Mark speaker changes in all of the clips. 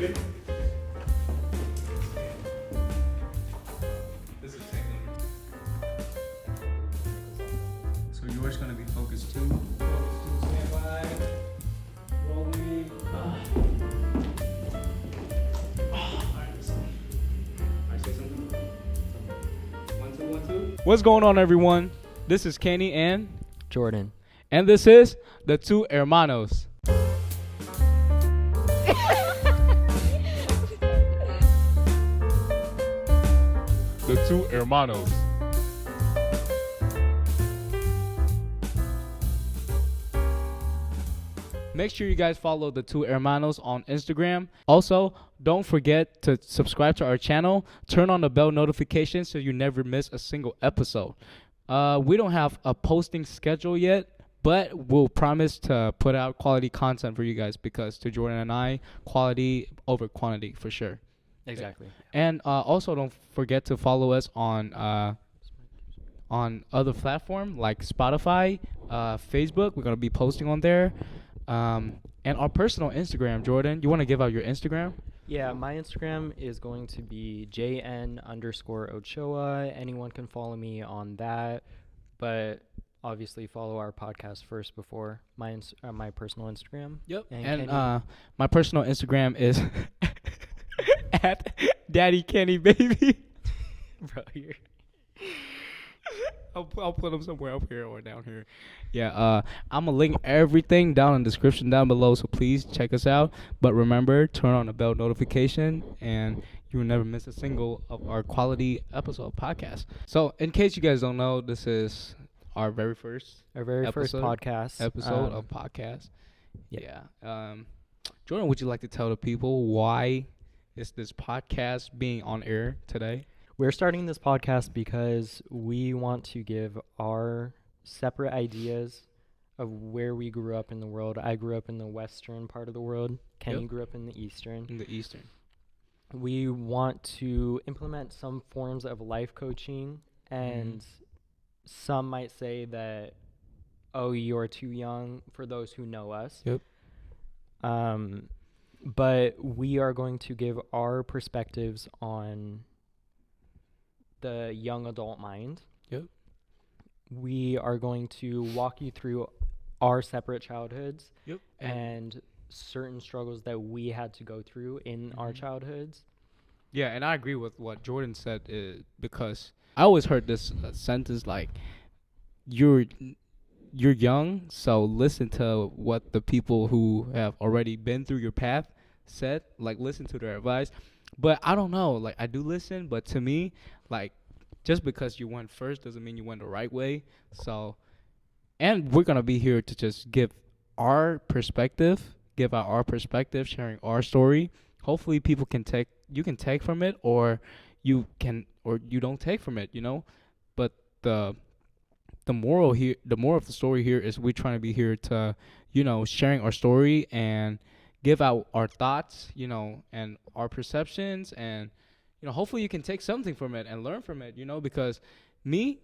Speaker 1: Ready? This is take number. So yours gonna be focus 2. Focus 2, stand by. Rolling. I say something. 1, 2, 1, 2. What's going on, everyone? This is Kenny and
Speaker 2: Jordan.
Speaker 1: And this is the two Hermanos. The two Hermanos. Make sure you guys follow the two Hermanos on Instagram. Also, don't forget to subscribe to our channel. Turn on the bell notification so you never miss a single episode. We don't have a posting schedule yet, but we'll promise to put out quality content for you guys because to Jordan and I, quality over quantity for sure.
Speaker 2: Exactly.
Speaker 1: And also don't forget to follow us on other platforms like Spotify, Facebook. We're going to be posting on there. And our personal Instagram. Jordan, you want to give out your Instagram?
Speaker 2: Yeah, my Instagram is going to be JN_Ochoa. Anyone can follow me on that, but obviously follow our podcast first before my personal Instagram.
Speaker 1: Yep.
Speaker 2: And
Speaker 1: my personal Instagram is at Daddy Kenny Baby.
Speaker 2: Bro, you're
Speaker 1: I'll put them somewhere up here or down here. Yeah, I'm going to link everything down in the description down below, so please check us out. But remember, turn on the bell notification, and you will never miss a single of our quality episode podcast. So, in case you guys don't know, this is our very first
Speaker 2: podcast
Speaker 1: episode of podcast. Yeah. Jordan, would you like to tell the people why is this podcast being on air today?
Speaker 2: We're starting this podcast because we want to give our separate ideas of where we grew up in the world. I grew up in the western part of the world. Kenny grew up in the eastern.
Speaker 1: In the eastern.
Speaker 2: We want to implement some forms of life coaching, and some might say that, oh, you're too young for those who know us.
Speaker 1: Yep.
Speaker 2: But we are going to give our perspectives on the young adult mind.
Speaker 1: Yep.
Speaker 2: We are going to walk you through our separate childhoods.
Speaker 1: Yep.
Speaker 2: And certain struggles that we had to go through in our childhoods.
Speaker 1: Yeah, and I agree with what Jordan said because I always heard this sentence like, you're young, so listen to what the people who have already been through your path said, like listen to their advice. But I don't know, like I do listen, but to me, like just because you went first doesn't mean you went the right way. So, and we're going to be here to just give our perspective, sharing our story. Hopefully people can take from it or you don't take from it, you know? But the moral of the story here is we're trying to be here to, sharing our story and give out our thoughts, and our perceptions, and hopefully you can take something from it and learn from it, because me,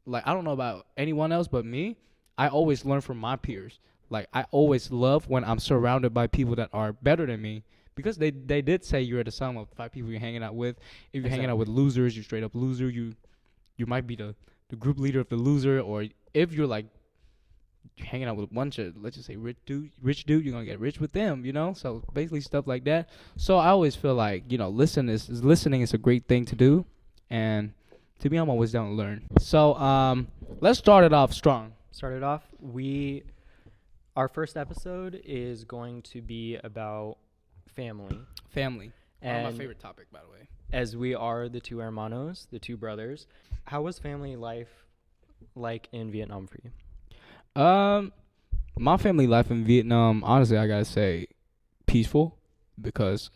Speaker 1: like I don't know about anyone else, but me, I always learn from my peers. Like I always love when I'm surrounded by people that are better than me, because they did say you're the sum of 5 people you're hanging out with. If you're hanging out with losers, you're straight up loser. You might be the group leader of the loser, or if you're like hanging out with a bunch of, let's just say, rich dude, you're gonna get rich with them, So basically stuff like that. So I always feel like, listening is a great thing to do, and to me, I'm always down to learn. So let's start it off strong.
Speaker 2: Our first episode is going to be about family.
Speaker 1: One of my favorite topic, by the way.
Speaker 2: As we are the two hermanos, the two brothers. How was family life like in Vietnam for you?
Speaker 1: My family life in Vietnam, honestly, I gotta say, peaceful, because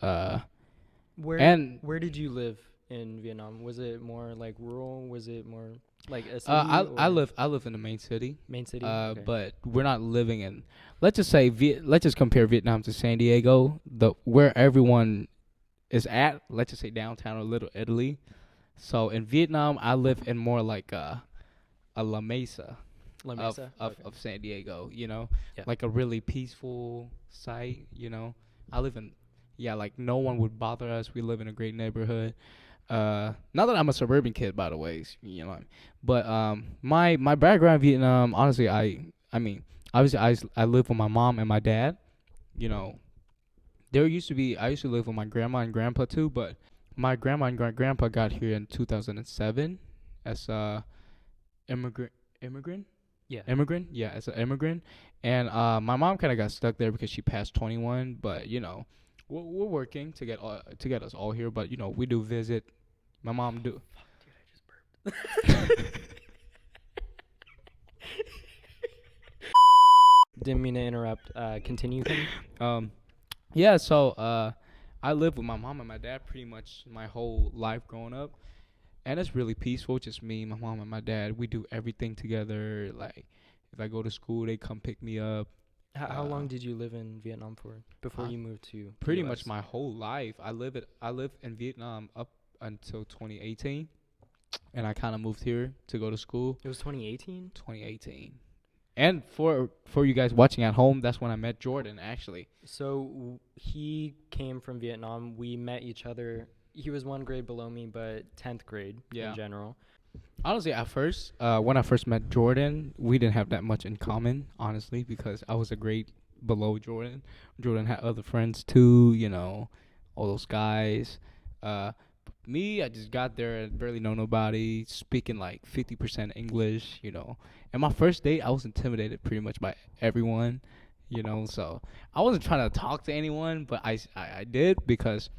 Speaker 2: where did you live in Vietnam? Was it more like rural? Was it more like a city?
Speaker 1: I live in the main city.
Speaker 2: Okay.
Speaker 1: But we're not living in. Let's just compare Vietnam to San Diego, where everyone is at. Let's just say downtown or Little Italy. So in Vietnam, I live in more like a La Mesa. Of San Diego, like a really peaceful site, I live in Yeah, like no one would bother us. We live in a great neighborhood. Not that I'm a suburban kid, by the way, you know. But my background in Vietnam, honestly, I mean, obviously, I live with my mom and my dad. You know, there used to be I used to live with my grandma and grandpa too, but my grandma and grandpa got here in 2007 as a immigrant immigrant
Speaker 2: Yeah.
Speaker 1: immigrant yeah as an immigrant, and my mom kind of got stuck there because she passed 21. But you know, we're working to get us all here. But you know, we do visit. My mom do.
Speaker 2: Fuck, dude, I just burped. Didn't mean to interrupt. Continue, Kenny.
Speaker 1: Yeah, so I lived with my mom and my dad pretty much my whole life growing up, and it's really peaceful. Just me, my mom, and my dad. We do everything together. Like if I go to school, they come pick me up.
Speaker 2: How long did you live in Vietnam for before
Speaker 1: Uh,
Speaker 2: you moved to
Speaker 1: Pretty
Speaker 2: US?
Speaker 1: much my whole life. I lived in Vietnam up until 2018, and I kind of moved here to go to school.
Speaker 2: It was 2018.
Speaker 1: 2018. And for you guys watching at home, that's when I met Jordan actually.
Speaker 2: So he came from Vietnam. We met each other. He was one grade below me, but 10th grade
Speaker 1: Yeah.
Speaker 2: in general.
Speaker 1: Honestly, at first, when I first met Jordan, we didn't have that much in common, honestly, because I was a grade below Jordan. Jordan had other friends too, you know, all those guys. Me, I just got there and barely know nobody, speaking like 50% English, you know. And my first date, I was intimidated pretty much by everyone, you know. So I wasn't trying to talk to anyone, but I did because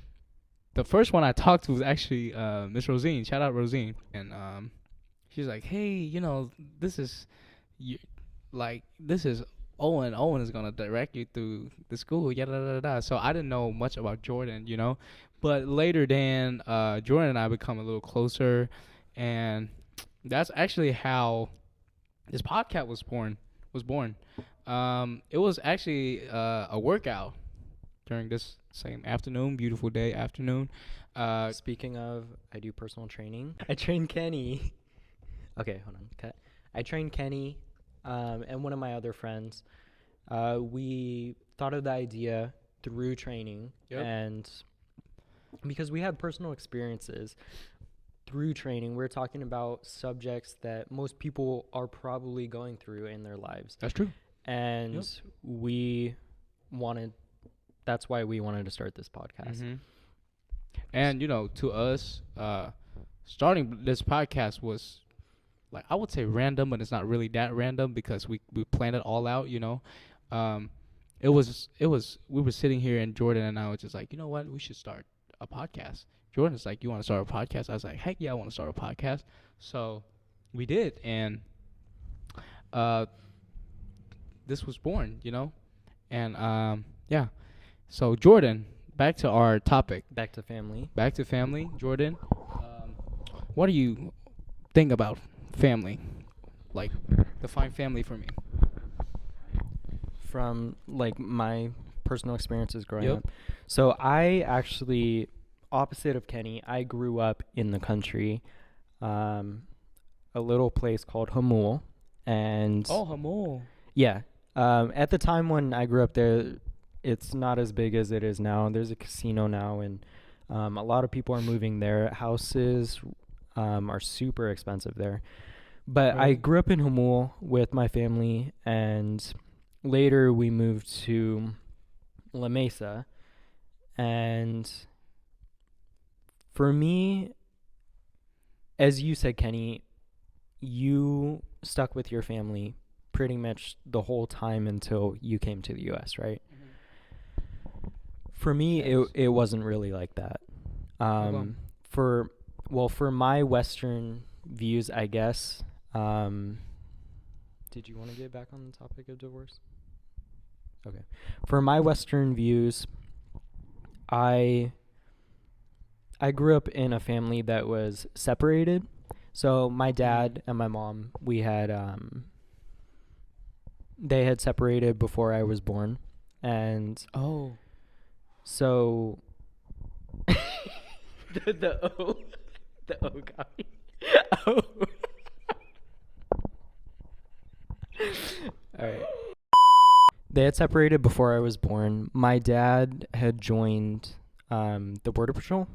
Speaker 1: the first one I talked to was actually Miss Rosine. Shout out Rosine. And she's like, hey, you know, this is you, this is Owen. Owen is gonna direct you through the school. Yada da da da. So I didn't know much about Jordan, you know. But later, then Jordan and I become a little closer, and that's actually how this podcast was born. It was actually a workout during this same afternoon, beautiful day afternoon.
Speaker 2: Speaking of, I do personal training. I train Kenny. Okay, hold on. Cut. I train Kenny and one of my other friends. We thought of the idea through training.
Speaker 1: Yep.
Speaker 2: And because we had personal experiences through training, we're talking about subjects that most people are probably going through in their lives.
Speaker 1: That's true.
Speaker 2: And that's why we wanted to start this podcast.
Speaker 1: Mm-hmm. And you know, to us, starting this podcast was like I would say random, but it's not really that random because we planned it all out. You know, it was we were sitting here and Jordan and I was just like, you know what, we should start a podcast. Jordan's like, you want to start a podcast? I was like, heck yeah, I want to start a podcast. So we did, and this was born. You know, and yeah. So Jordan, back to our topic.
Speaker 2: Back to family.
Speaker 1: Back to family, Jordan. What do you think about family? Like, define family for me.
Speaker 2: From like my personal experiences growing
Speaker 1: Yep.
Speaker 2: up. So I actually, opposite of Kenny, I grew up in the country, a little place called Hamul, and
Speaker 1: Oh, Hamul.
Speaker 2: yeah, at the time when I grew up there, it's not as big as it is now. There's a casino now, and a lot of people are moving there. Houses are super expensive there. But I
Speaker 1: Right.
Speaker 2: grew up in Hamul with my family, and later we moved to La Mesa. And for me, as you said, Kenny, you stuck with your family pretty much the whole time until you came to the U.S., right? For me,
Speaker 1: Yes.
Speaker 2: it wasn't really like that.
Speaker 1: come?
Speaker 2: For my Western views, I guess. Did you want to get back on the topic of divorce? Okay. For my Western views, I grew up in a family that was separated. So my dad and my mom, we had they had separated before I was born, and
Speaker 1: Oh.
Speaker 2: so the O got me. Oh. All right. They had separated before I was born. My dad had joined the Border Patrol,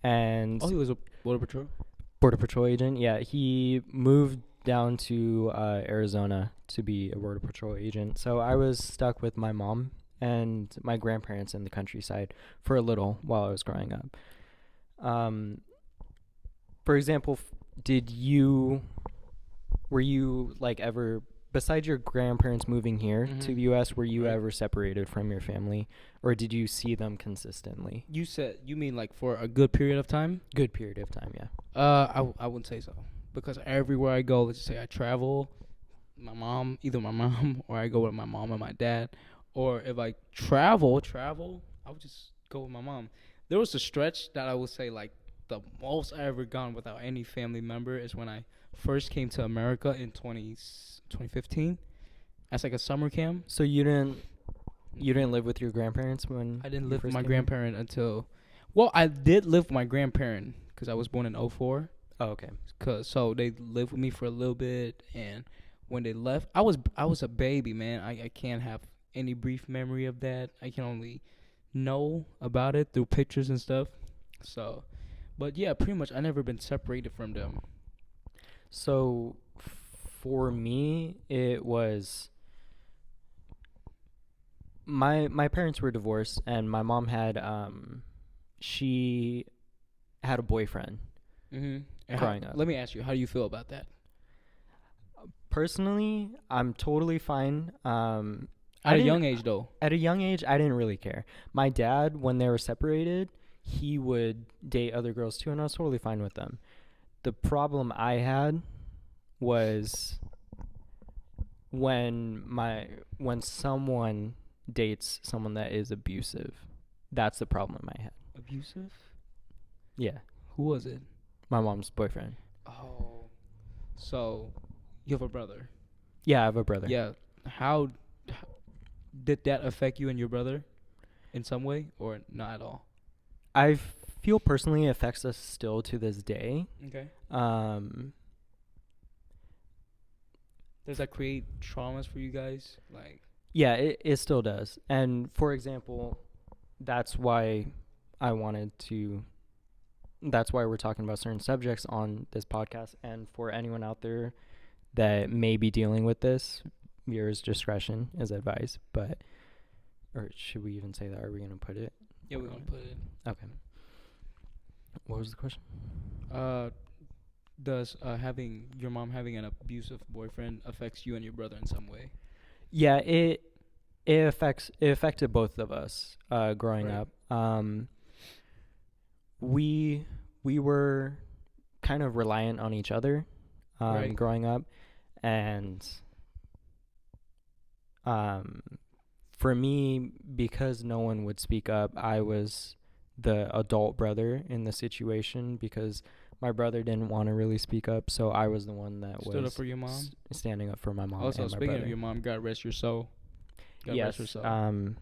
Speaker 2: and
Speaker 1: Oh, he was a border patrol.
Speaker 2: Border Patrol agent. Yeah, he moved down to Arizona to be a Border Patrol agent. So I was stuck with my mom and my grandparents in the countryside for a little while I was growing up. Um, for example, were you like ever, besides your grandparents moving here to the U.S., were you
Speaker 1: Right.
Speaker 2: ever separated from your family, or did you see them consistently?
Speaker 1: You mean like for a good period of time?
Speaker 2: Good period of time, yeah.
Speaker 1: I wouldn't say so because everywhere I go, let's just say I travel, either my mom or I go with my mom and my dad, or if I travel, I would just go with my mom. There was a stretch that I would say like the most I ever gone without any family member is when I first came to America in 2015 as like a summer camp.
Speaker 2: So you didn't live with your grandparents when
Speaker 1: I didn't
Speaker 2: you
Speaker 1: live with
Speaker 2: first
Speaker 1: my
Speaker 2: came here?
Speaker 1: grandparent until, well, I did live with my grandparent because I was born in '04.
Speaker 2: Oh, okay.
Speaker 1: So they lived with me for a little bit, and when they left, I was a baby, man. I can't have any brief memory of that. I can only know about it through pictures and stuff. So, but yeah, pretty much I never been separated from them.
Speaker 2: So for me, it was my parents were divorced, and my mom had she had a boyfriend
Speaker 1: Mm-hmm.
Speaker 2: growing up.
Speaker 1: Let me ask you, how do you feel about that?
Speaker 2: Personally, I'm totally fine. I
Speaker 1: At a
Speaker 2: didn't
Speaker 1: young age, though.
Speaker 2: at a young age, I didn't really care. My dad, when they were separated, he would date other girls too, and I was totally fine with them. The problem I had was when someone dates someone that is abusive. That's the problem I had.
Speaker 1: Abusive?
Speaker 2: Yeah,
Speaker 1: Who was it?
Speaker 2: my mom's boyfriend.
Speaker 1: Oh, so you have a brother.
Speaker 2: Yeah, I have a brother.
Speaker 1: Yeah. How did that affect you and your brother in some way, or not at all?
Speaker 2: I feel personally it affects us still to this day.
Speaker 1: Okay.
Speaker 2: Um,
Speaker 1: Does that create traumas for you guys? Like,
Speaker 2: yeah, it still does. And for example, that's why I wanted to that's why we're talking about certain subjects on this podcast. And for anyone out there that may be dealing with this, viewers' discretion is advised. But, or should we even say that? Are we going to put it?
Speaker 1: yeah, we're gonna put it.
Speaker 2: Okay. What was the question?
Speaker 1: Does having your mom having an abusive boyfriend affects you and your brother in some way?
Speaker 2: Yeah, it affected both of us growing
Speaker 1: Right.
Speaker 2: up. We were kind of reliant on each other
Speaker 1: Right.
Speaker 2: growing up, and um, for me, because no one would speak up, I was the adult brother in the situation because my brother didn't want to really speak up, so I was the one that
Speaker 1: Stood up
Speaker 2: was
Speaker 1: for your mom.
Speaker 2: standing up for my mom
Speaker 1: Also,
Speaker 2: and my
Speaker 1: speaking
Speaker 2: brother.
Speaker 1: of your mom, God rest your soul. God rest her
Speaker 2: Yes,
Speaker 1: soul.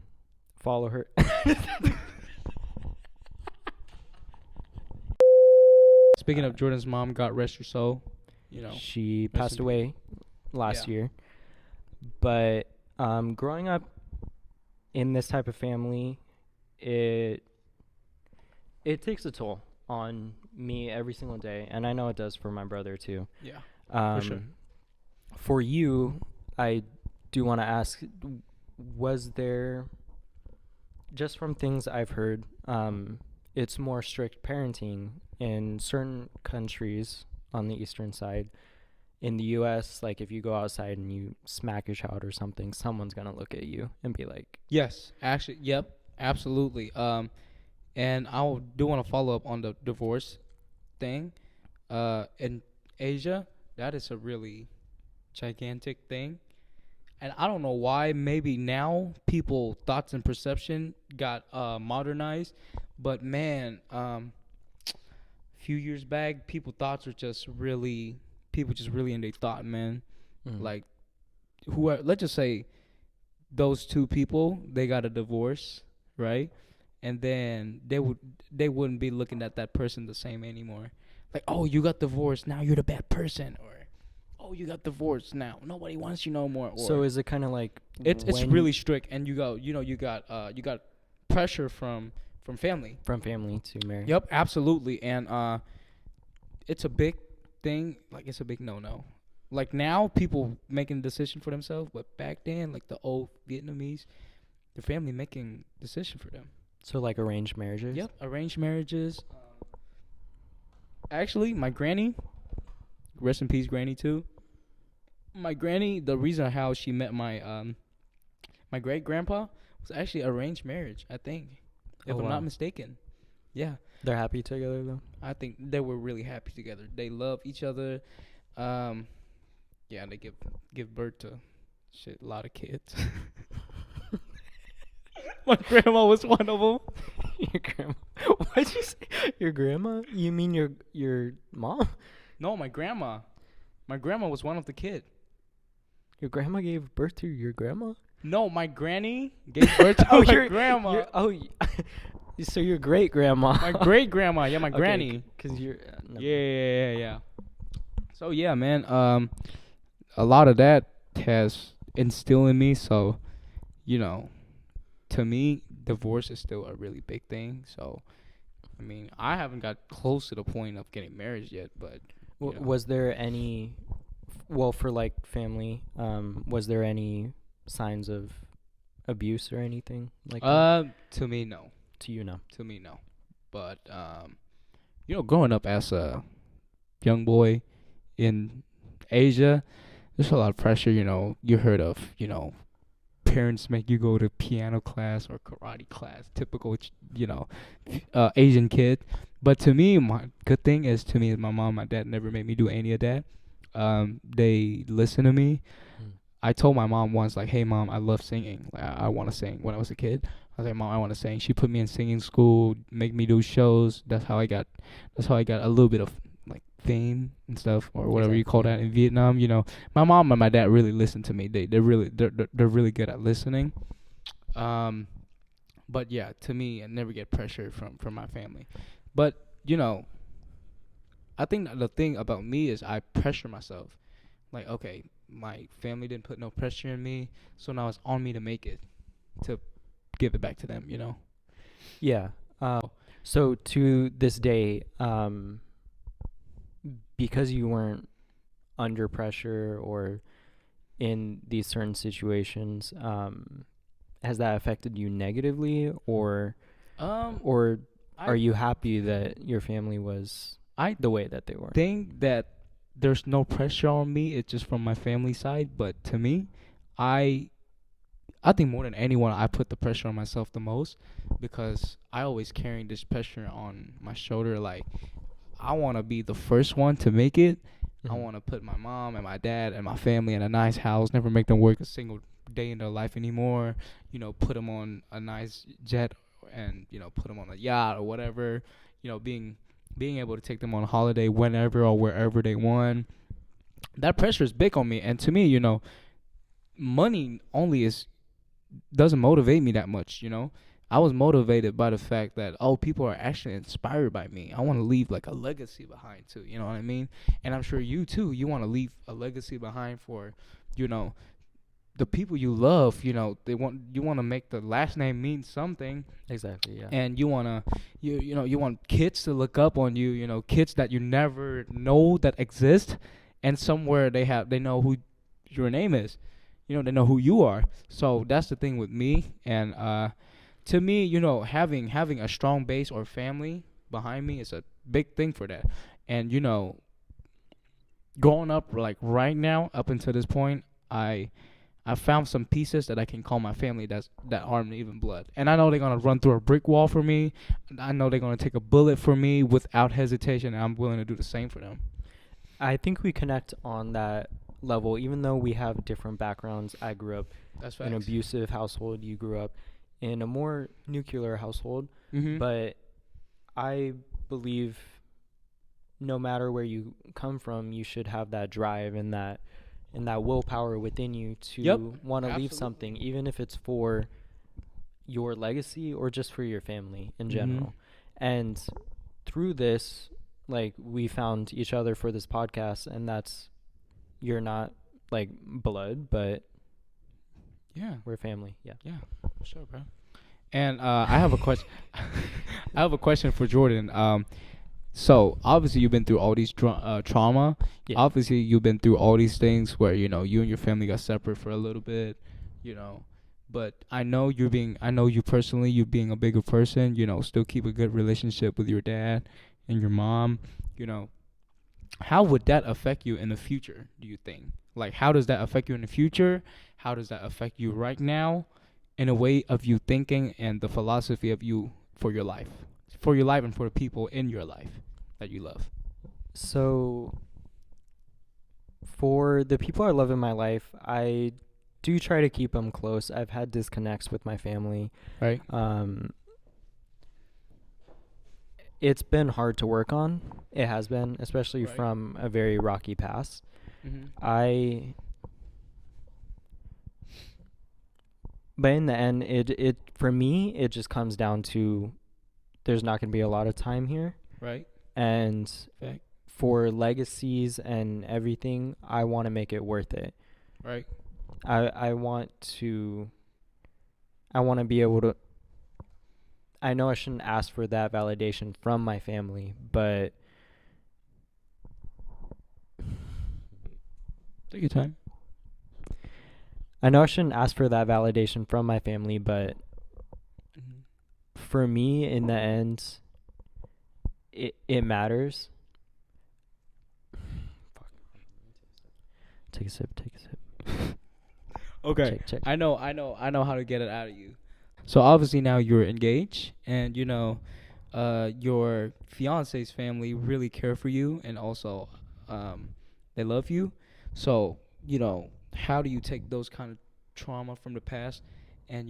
Speaker 2: follow her.
Speaker 1: Speaking of Jordan's mom, God rest your soul. You know,
Speaker 2: She
Speaker 1: rest
Speaker 2: passed
Speaker 1: in peace.
Speaker 2: away last
Speaker 1: Yeah.
Speaker 2: year. But growing up in this type of family, it takes a toll on me every single day, and I know it does for my brother too.
Speaker 1: Yeah.
Speaker 2: Um,
Speaker 1: sure.
Speaker 2: For you, I do want to ask: was there, just from things I've heard, it's more strict parenting in certain countries on the eastern side. In the U.S., like if you go outside and you smack your child or something, someone's gonna look at you and be like,
Speaker 1: Yes, actually, yep, absolutely. And I do want to follow up on the divorce thing. In Asia, that is a really gigantic thing, and I don't know why. Maybe now people thoughts and perception got modernized, but man, few years back, people just really in their thought, man.
Speaker 2: mm,
Speaker 1: Like, let's just say those two people, they got a divorce, right? And then they wouldn't be looking at that person the same anymore. Like, oh, you got divorced, now you're the bad person, or oh, you got divorced now. Nobody wants you no more.
Speaker 2: So
Speaker 1: Or
Speaker 2: is it kind of like
Speaker 1: it's
Speaker 2: when
Speaker 1: really strict, and you got pressure from family.
Speaker 2: from family to marry?
Speaker 1: Yep, absolutely, and it's a big thing. Like it's a big no. Like now, people making a decision for themselves, but back then, like the old Vietnamese, the family making decision for them.
Speaker 2: So like arranged marriages?
Speaker 1: Yep, arranged marriages. Actually, my granny, rest in peace, granny too. My granny, the reason how she met my great grandpa was actually arranged marriage. I think, if
Speaker 2: Oh,
Speaker 1: I'm
Speaker 2: wow.
Speaker 1: not mistaken. Yeah,
Speaker 2: They're happy together though?
Speaker 1: I think they were really happy together. They love each other. Um, yeah, they give birth to a lot of kids. My grandma was one of them.
Speaker 2: Your grandma. What'd you say? Your grandma? You mean your mom?
Speaker 1: No, my grandma. My grandma was one of the kids.
Speaker 2: Your grandma gave birth to your grandma?
Speaker 1: No, my granny gave birth to
Speaker 2: Oh,
Speaker 1: my
Speaker 2: your-
Speaker 1: grandma.
Speaker 2: So your great grandma.
Speaker 1: My great grandma, yeah, my
Speaker 2: Okay,
Speaker 1: granny.
Speaker 2: Cause you're
Speaker 1: Yeah. So yeah, man. A lot of that has instilled in me. So, to me, divorce is still a really big thing. So, I mean, I haven't got close to the point of getting married yet, but
Speaker 2: Was there any, well, for like family, was there any signs of abuse or anything like that?
Speaker 1: to me, no.
Speaker 2: To you, no.
Speaker 1: To me, no. But growing up as a young boy in Asia, there's a lot of pressure. You heard of, parents make you go to piano class or karate class, typical, Asian kid. But to me, my good thing is my mom, my dad never made me do any of that. They listen to me. I told my mom once, like, hey, Mom, I love singing. Like, I want to sing when I was a kid. I was like, Mom, I want to sing. She put me in singing school, make me do shows. That's how I got a little bit of, like, fame and stuff, or whatever you call that in Vietnam. My mom and my dad really listen to me. They're really good at listening. But yeah, to me, I never get pressure from my family. But, I think that the thing about me is I pressure myself. Like, okay, my family didn't put no pressure on me, so now it's on me to make it, to give it back to them,
Speaker 2: Yeah. So to this day, because you weren't under pressure or in these certain situations, has that affected you negatively, or are you happy that your family was the way that they were?
Speaker 1: think that there's no pressure on me. It's just from my family side. But to me, I think more than anyone, I put the pressure on myself the most, because I always carrying this pressure on my shoulder. Like, I want to be the first one to make it. I want to put my mom and my dad and my family in a nice house, never make them work a single day in their life anymore. Put them on a nice jet, and, put them on a yacht or whatever. Being able to take them on a holiday whenever or wherever they want. That pressure is big on me. And to me, money only doesn't motivate me that much. I was motivated by the fact that, people are actually inspired by me. I want to leave like a legacy behind too. You know what I mean? And I'm sure you too. You want to leave a legacy behind for, the people you love. You want to make the last name mean something.
Speaker 2: Exactly. Yeah.
Speaker 1: And you wanna you want kids to look up on you. Kids that you never know that exist, and somewhere they know who your name is. They know who you are. So that's the thing with me. And to me, having a strong base or family behind me is a big thing for that. And growing up, like right now, up until this point, I found some pieces that I can call my family that aren't even blood. And I know they're gonna run through a brick wall for me. I know they're gonna take a bullet for me without hesitation, and I'm willing to do the same for them.
Speaker 2: I think we connect on that level, even though we have different backgrounds. I grew up
Speaker 1: That's
Speaker 2: in an abusive household. You grew up in a more nuclear household.
Speaker 1: Mm-hmm.
Speaker 2: But I believe no matter where you come from, you should have that drive and that willpower within you to want to leave something, even if it's for your legacy or just for your family in general. And through this, like, we found each other for this podcast, and that's you're not like blood, but
Speaker 1: Yeah.
Speaker 2: we're family. Yeah.
Speaker 1: Yeah. For sure, bro. And I have a question. I have a question for Jordan. So obviously you've been through all these trauma.
Speaker 2: Yeah.
Speaker 1: Obviously you've been through all these things where you and your family got separate for a little bit, you know. But I know you personally, you being a bigger person, still keep a good relationship with your dad and your mom, you know. How would that affect you in the future, do you think? Like, how does that affect you in the future? How does that affect you right now in a way of you thinking and the philosophy of you for your life? For your life and for the people in your life that you love.
Speaker 2: So for the people I love in my life, I do try to keep them close. I've had disconnects with my family.
Speaker 1: Right?
Speaker 2: It's been hard to work on. It has been, especially
Speaker 1: Right.
Speaker 2: from a very rocky past.
Speaker 1: Mm-hmm.
Speaker 2: But in the end, it for me, it just comes down to there's not going to be a lot of time here,
Speaker 1: Right?
Speaker 2: and
Speaker 1: Fact.
Speaker 2: for legacies and everything, I want to make it worth it.
Speaker 1: Right?
Speaker 2: I want to be able to. I know I shouldn't ask for that validation from my family, but
Speaker 1: Take your time.
Speaker 2: I know I shouldn't ask for that validation from my family, but
Speaker 1: Mm-hmm.
Speaker 2: for me, in the end, it matters. Fuck. Take a sip. Take a sip.
Speaker 1: Okay.
Speaker 2: Check.
Speaker 1: I know how to get it out of you. So obviously now you're engaged, and your fiance's family really care for you, and also, they love you. So how do you take those kind of trauma from the past, and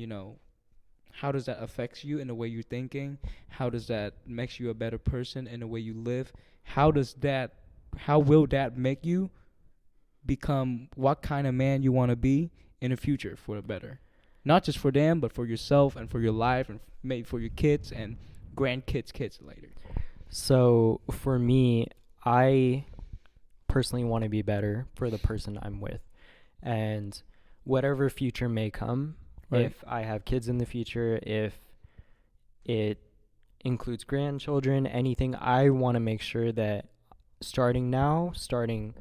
Speaker 1: how does that affect you in the way you're thinking? How does that makes you a better person in the way you live? How will that make you become what kind of man you want to be in the future for the better? Not just for them, but for yourself and for your life and maybe for your kids and kids later.
Speaker 2: So for me, I personally want to be better for the person I'm with, and whatever future may come.
Speaker 1: Right.
Speaker 2: If I have kids in the future, if it includes grandchildren, anything, I want to make sure that starting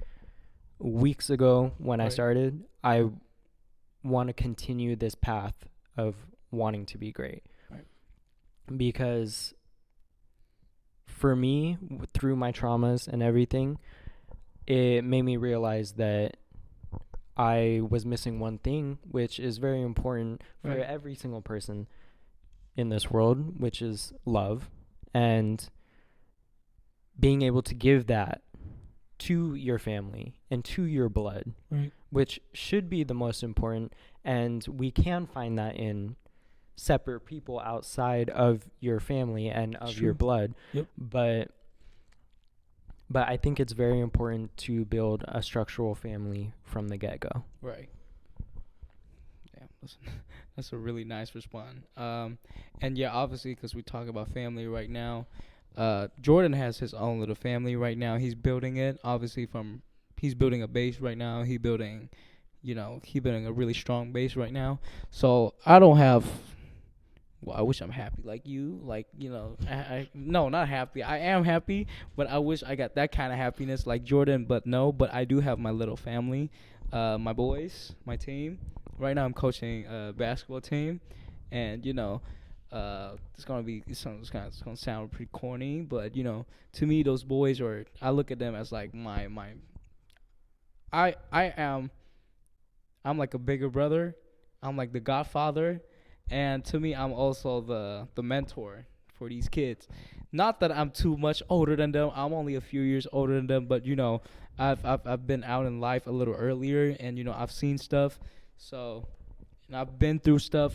Speaker 2: weeks ago when I
Speaker 1: Right.
Speaker 2: started, I want to continue this path of wanting to be great.
Speaker 1: Right.
Speaker 2: Because for me, through my traumas and everything, it made me realize that I was missing one thing, which is very important for
Speaker 1: Right.
Speaker 2: every single person in this world, which is love. And being able to give that to your family and to your blood,
Speaker 1: Right.
Speaker 2: which should be the most important. And we can find that in separate people outside of your family and of your
Speaker 1: True.
Speaker 2: blood.
Speaker 1: Yep.
Speaker 2: But I think it's very important to build a structural family from the get-go.
Speaker 1: Right. Yeah, that's a really nice response. And yeah, obviously, because we talk about family right now, Jordan has his own little family right now. He's building it. Obviously, he's building a base right now. He building a really strong base right now. So I don't have. Well, I wish I'm happy like you. Like, no, not happy. I am happy, but I wish I got that kind of happiness like Jordan. But no, but I do have my little family, my boys, my team. Right now, I'm coaching a basketball team, and it's gonna sound pretty corny, but to me, those boys are. I look at them as like my. I am. I'm like a bigger brother. I'm like the godfather, and to me, I'm also the mentor for these kids. Not that I'm too much older than them. I'm only a few years older than them, but I've been out in life a little earlier, and I've seen stuff. So, and I've been through stuff,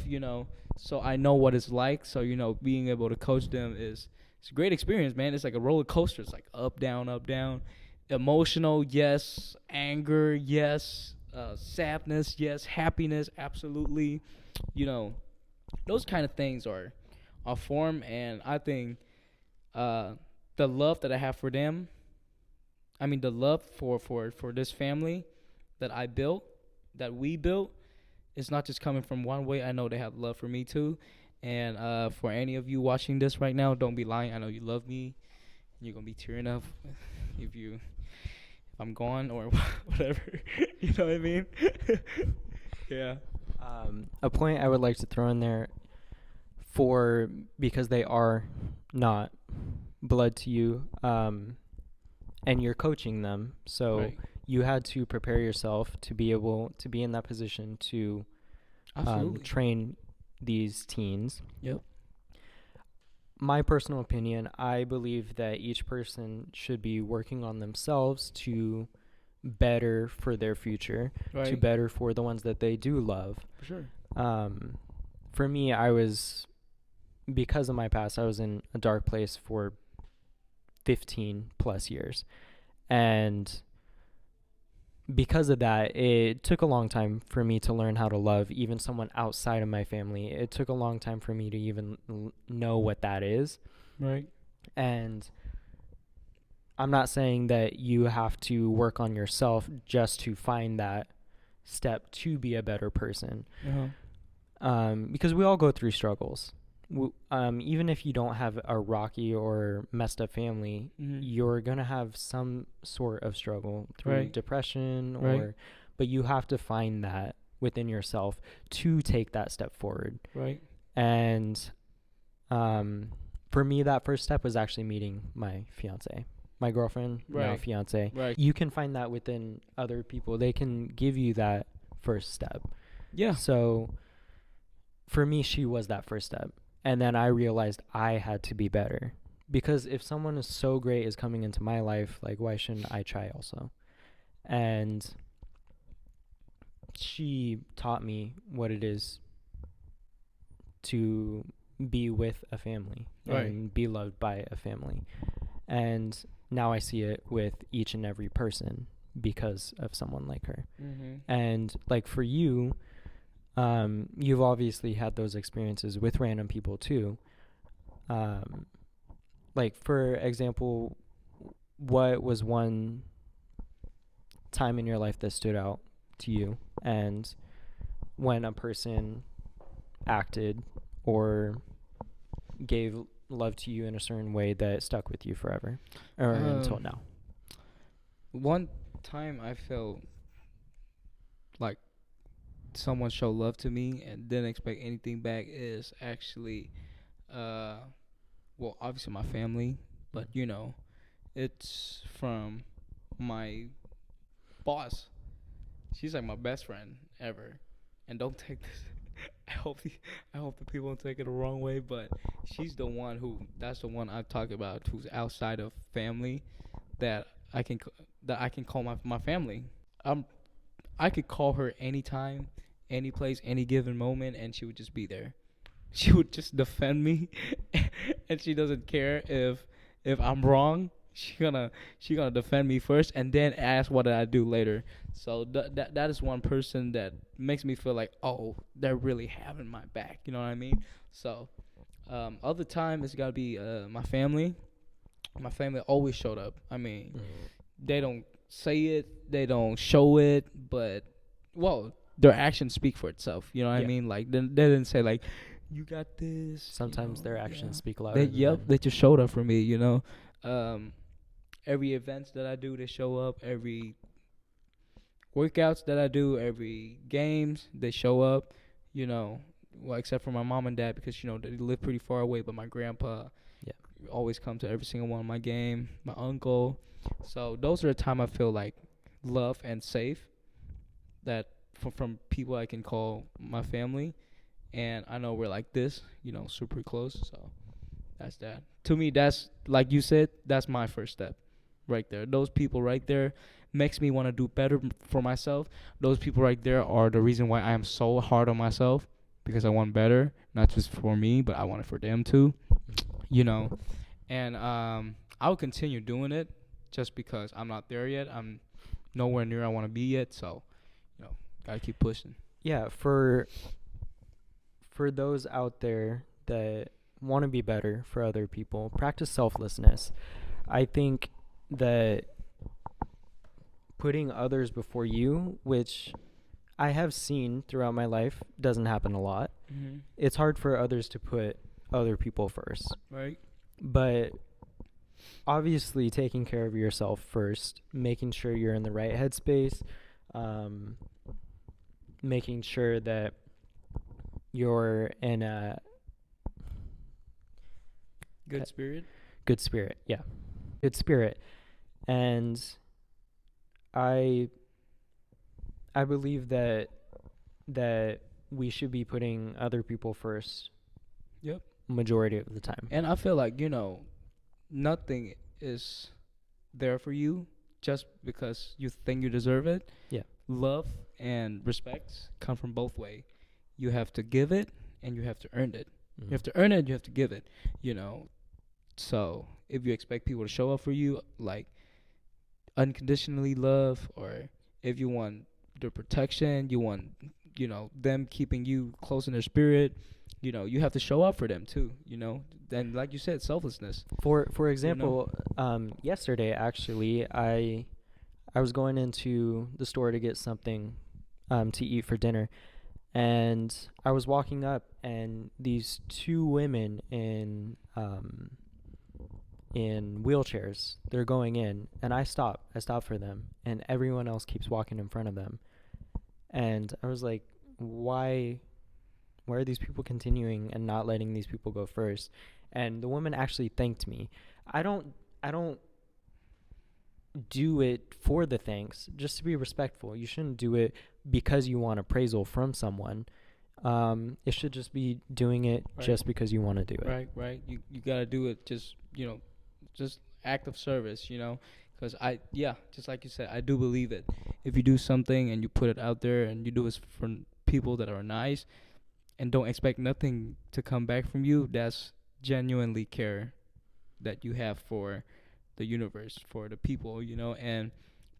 Speaker 1: so I know what it's like. So, being able to coach them it's a great experience, man. It's like a roller coaster. It's like up, down, up, down. Emotional, yes. Anger, yes. Sadness, yes. Happiness, absolutely. You know, those kind of things are formed, and I think the love that I have for them. I mean, the love for this family. that I built, that we built, it's not just coming from one way. I know they have love for me too. And for any of you watching this right now, don't be lying. I know you love me. You're gonna be tearing up if I'm gone or whatever. You know what I mean? Yeah.
Speaker 2: A point I would like to throw in there for because they are not blood to you, and you're coaching them, so
Speaker 1: Right.
Speaker 2: you had to prepare yourself to be able to be in that position to
Speaker 1: Absolutely.
Speaker 2: train these teens.
Speaker 1: Yep.
Speaker 2: My personal opinion, I believe that each person should be working on themselves to better for their future, to
Speaker 1: Right.
Speaker 2: better for the ones that they do love.
Speaker 1: For sure.
Speaker 2: For me, because of my past, I was in a dark place for 15 plus years. And because of that, it took a long time for me to learn how to love even someone outside of my family. It took a long time for me to even know what that is.
Speaker 1: Right.
Speaker 2: And I'm not saying that you have to work on yourself just to find that step to be a better person. Because we all go through struggles. Even if you don't have a rocky or messed up family, you're going to have some sort of struggle through
Speaker 1: Right.
Speaker 2: depression
Speaker 1: Right.
Speaker 2: but you have to find that within yourself to take that step forward.
Speaker 1: Right.
Speaker 2: And for me, that first step was actually meeting my fiance, my girlfriend, now
Speaker 1: Right.
Speaker 2: fiance.
Speaker 1: Right.
Speaker 2: You can find that within other people. They can give you that first step.
Speaker 1: Yeah.
Speaker 2: So for me, she was that first step. And then I realized I had to be better. Because if someone is so great is coming into my life, like, why shouldn't I try also? And she taught me what it is to be with a family
Speaker 1: Right.
Speaker 2: and be loved by a family. And now I see it with each and every person because of someone like her. And like for you, you've obviously had those experiences with random people too. Like for example, what was one time in your life that stood out to you, and when a person acted or gave love to you in a certain way that stuck with you forever or until now?
Speaker 1: One time I felt like someone showed love to me and didn't expect anything back is actually, well, obviously my family, but it's from my boss. She's like my best friend ever, and don't take this. I hope the people don't take it the wrong way, but she's the one that's the one I talk about who's outside of family that that I can call my family. I could call her anytime, any place, any given moment, and she would just be there. She would just defend me, and she doesn't care if I'm wrong. She gonna defend me first, and then ask what did I do later. So that is one person that makes me feel like, oh, they're really having my back. You know what I mean? So other time it's gotta be my family. My family always showed up. I mean, they don't say it, they don't show it, but well, their actions speak for itself. You know what I mean? Like they didn't say like, you got this.
Speaker 2: Sometimes their actions
Speaker 1: yeah.
Speaker 2: speak louder.
Speaker 1: They just showed up for me. Every events that I do, they show up. Every workouts that I do, every games, they show up. Well, except for my mom and dad because they live pretty far away. But my grandpa, always come to every single one of my game. My uncle. So those are the time I feel like love and safe. That from people I can call my family, and I know we're like this, super close. So that's that. To me, that's like you said, that's my first step, right there. Those people right there makes me want to do better for myself. Those people right there are the reason why I am so hard on myself because I want better, not just for me, but I want it for them too. And I'll continue doing it just because I'm not there yet. I'm nowhere near I want to be yet. So, gotta keep pushing.
Speaker 2: Yeah, for those out there that want to be better for other people, practice selflessness. I think that putting others before you, which I have seen throughout my life doesn't happen a lot.
Speaker 1: Mm-hmm.
Speaker 2: It's hard for others to put other people first.
Speaker 1: Right.
Speaker 2: But obviously taking care of yourself first, making sure you're in the right headspace, making sure that you're in a
Speaker 1: Good spirit.
Speaker 2: good spirit. Yeah. Good spirit. And I believe that we should be putting other people first.
Speaker 1: Yep.
Speaker 2: Majority of the time.
Speaker 1: And I feel like, nothing is there for you just because you think you deserve it.
Speaker 2: Yeah.
Speaker 1: Love and respect come from both ways. You have to give it and you have to earn it. You have to earn it, you have to give it, So if you expect people to show up for you, like unconditionally love, or if you want their protection, you want, them keeping you close in their spirit, you have to show up for them too, Then, like you said, selflessness.
Speaker 2: For example, yesterday actually, I was going into the store to get something to eat for dinner, and I was walking up, and these two women in wheelchairs, they're going in, and I stop for them, and everyone else keeps walking in front of them, and I was like, why are these people continuing and not letting these people go first? And the woman actually thanked me. I don't do it for the thanks, just to be respectful. You shouldn't do it because you want appraisal from someone. It should just be doing it just because you want to do it.
Speaker 1: Right. You got to do it just act of service, because just like you said, I do believe it. If you do something and you put it out there and you do it for people that are nice and don't expect nothing to come back from you, that's genuinely care that you have for the universe, for the people, and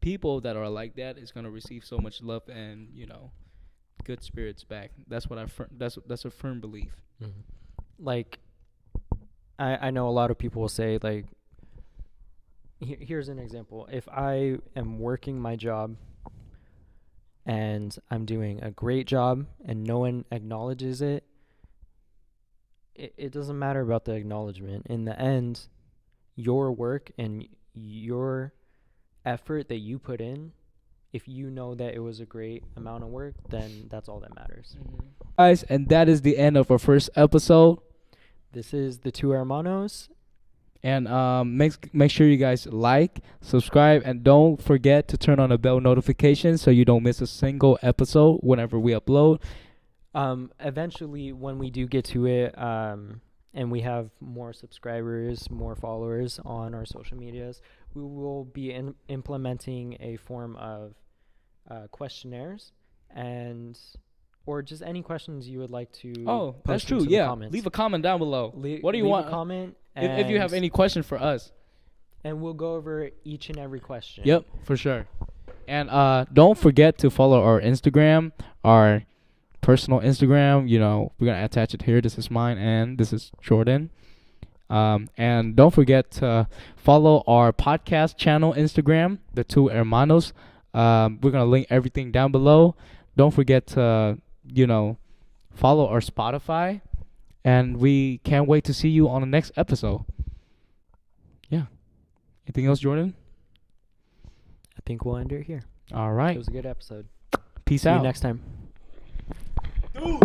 Speaker 1: people that are like that is going to receive so much love and, good spirits back. That's what that's a firm belief.
Speaker 2: Mm-hmm. Like, I know a lot of people will say, like, here's an example. If I am working my job and I'm doing a great job and no one acknowledges it, it doesn't matter about the acknowledgement. In the end, your work and your effort that you put in, if you know that it was a great amount of work, then that's all that matters.
Speaker 1: Mm-hmm. Guys, and that is the end of our first episode.
Speaker 2: This is the two Hermanos.
Speaker 1: And make sure you guys like, subscribe, and don't forget to turn on the bell notification so you don't miss a single episode whenever we upload.
Speaker 2: Eventually, when we do get to it, and we have more subscribers, more followers on our social medias, we will be implementing a form of questionnaires, or just any questions you would like to.
Speaker 1: Oh, that's true. Yeah, leave a comment down below. What do you want?
Speaker 2: A comment
Speaker 1: if you have any question for us,
Speaker 2: and we'll go over each and every question.
Speaker 1: Yep, for sure. And don't forget to follow our Instagram, our personal Instagram. We're gonna attach it here. This is mine, and this is Jordan. And don't forget to follow our podcast channel Instagram, the two Hermanos. We're gonna link everything down below. Don't forget to follow our Spotify, and we can't wait to see you on the next episode. Yeah. Anything else, Jordan?
Speaker 2: I think we'll end it here.
Speaker 1: All right.
Speaker 2: It was a good episode.
Speaker 1: Peace
Speaker 2: See
Speaker 1: out.
Speaker 2: you next time.